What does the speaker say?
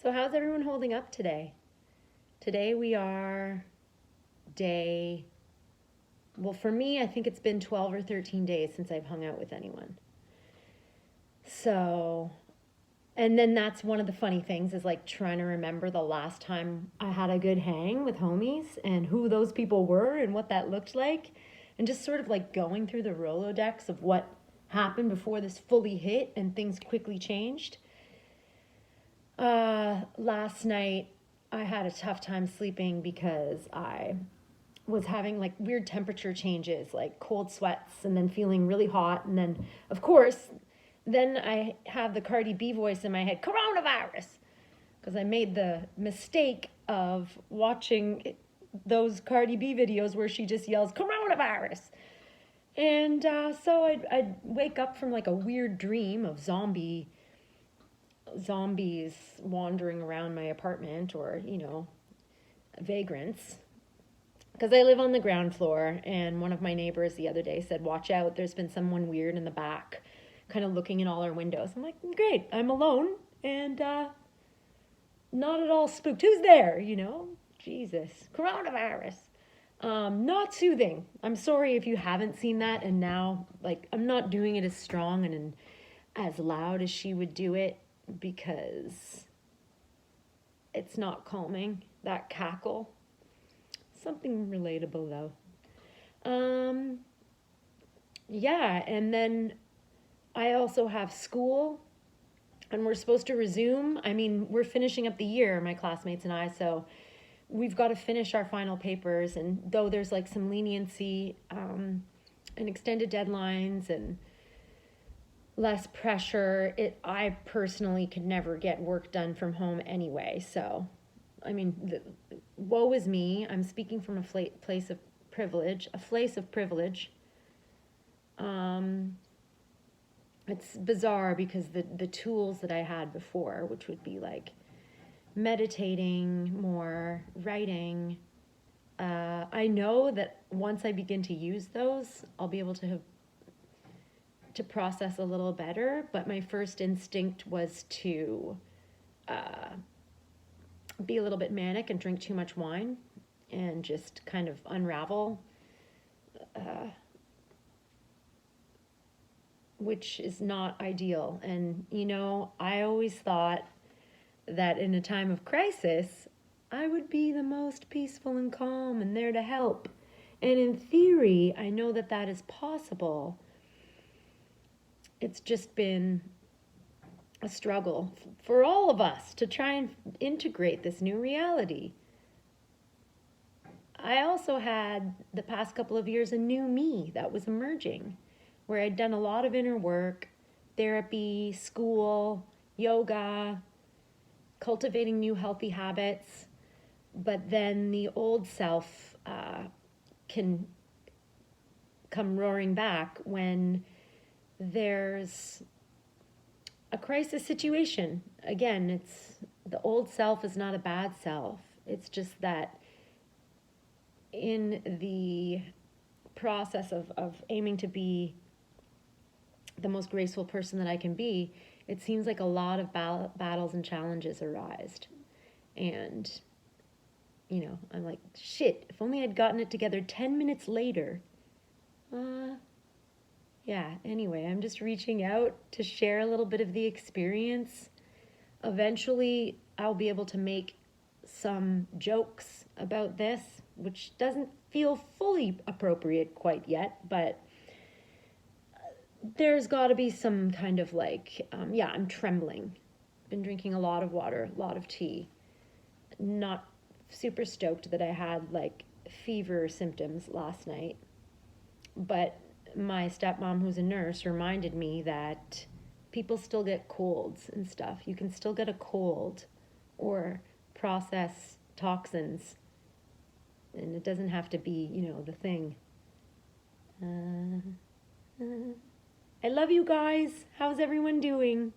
So, how's everyone holding up today? Today we are day, well, for me, I think it's been 12 or 13 days since I've hung out with anyone. So, and then that's one of the funny things is like trying to remember the last time I had a good hang with homies and who those people were and what that looked like. And just sort of like going through the Rolodex of what happened before this fully hit and things quickly changed. Last night I had a tough time sleeping because I was having like weird temperature changes, like cold sweats and then feeling really hot. And then, of course, then I have the Cardi B voice in my head, coronavirus, because I made the mistake of watching those Cardi B videos where she just yells, coronavirus. And so I'd wake up from like a weird dream of zombies wandering around my apartment or, vagrants. Because I live on the ground floor, and one of my neighbors the other day said, watch out, there's been someone weird in the back, kind of looking in all our windows. I'm like, great, I'm alone, and not at all spooked. Who's there, Jesus, coronavirus. Not soothing. I'm sorry if you haven't seen that, and now, I'm not doing it as strong and as loud as she would do it, because it's not calming, that cackle. Something relatable though. Yeah, and then I also have school and we're supposed to resume. I mean, we're finishing up the year, my classmates and I, so we've got to finish our final papers. And though there's like some leniency and extended deadlines and less pressure, I personally could never get work done from home anyway. So, I mean, woe is me. I'm speaking from a place of privilege, It's bizarre because the tools that I had before, which would be like meditating more, writing, I know that once I begin to use those, I'll be able to process a little better. But my first instinct was to be a little bit manic and drink too much wine and just kind of unravel, which is not ideal. And, I always thought that in a time of crisis, I would be the most peaceful and calm and there to help. And in theory, I know that that is possible. It's just been a struggle for all of us to try and integrate this new reality. I also had the past couple of years a new me that was emerging, where I'd done a lot of inner work, therapy, school, yoga, cultivating new healthy habits, but then the old self can come roaring back when there's a crisis situation. Again, it's the old self is not a bad self. It's just that in the process of aiming to be the most graceful person that I can be, it seems like a lot of battles and challenges arise. And, I'm like, shit, if only I'd gotten it together 10 minutes later. Yeah, anyway, I'm just reaching out to share a little bit of the experience. Eventually, I'll be able to make some jokes about this, which doesn't feel fully appropriate quite yet, but there's got to be some kind of I'm trembling. Been drinking a lot of water, a lot of tea. Not super stoked that I had fever symptoms last night, but my stepmom, who's a nurse, reminded me that people still get colds and stuff. You can still get a cold or process toxins, and it doesn't have to be, the thing. I love you guys. How's everyone doing?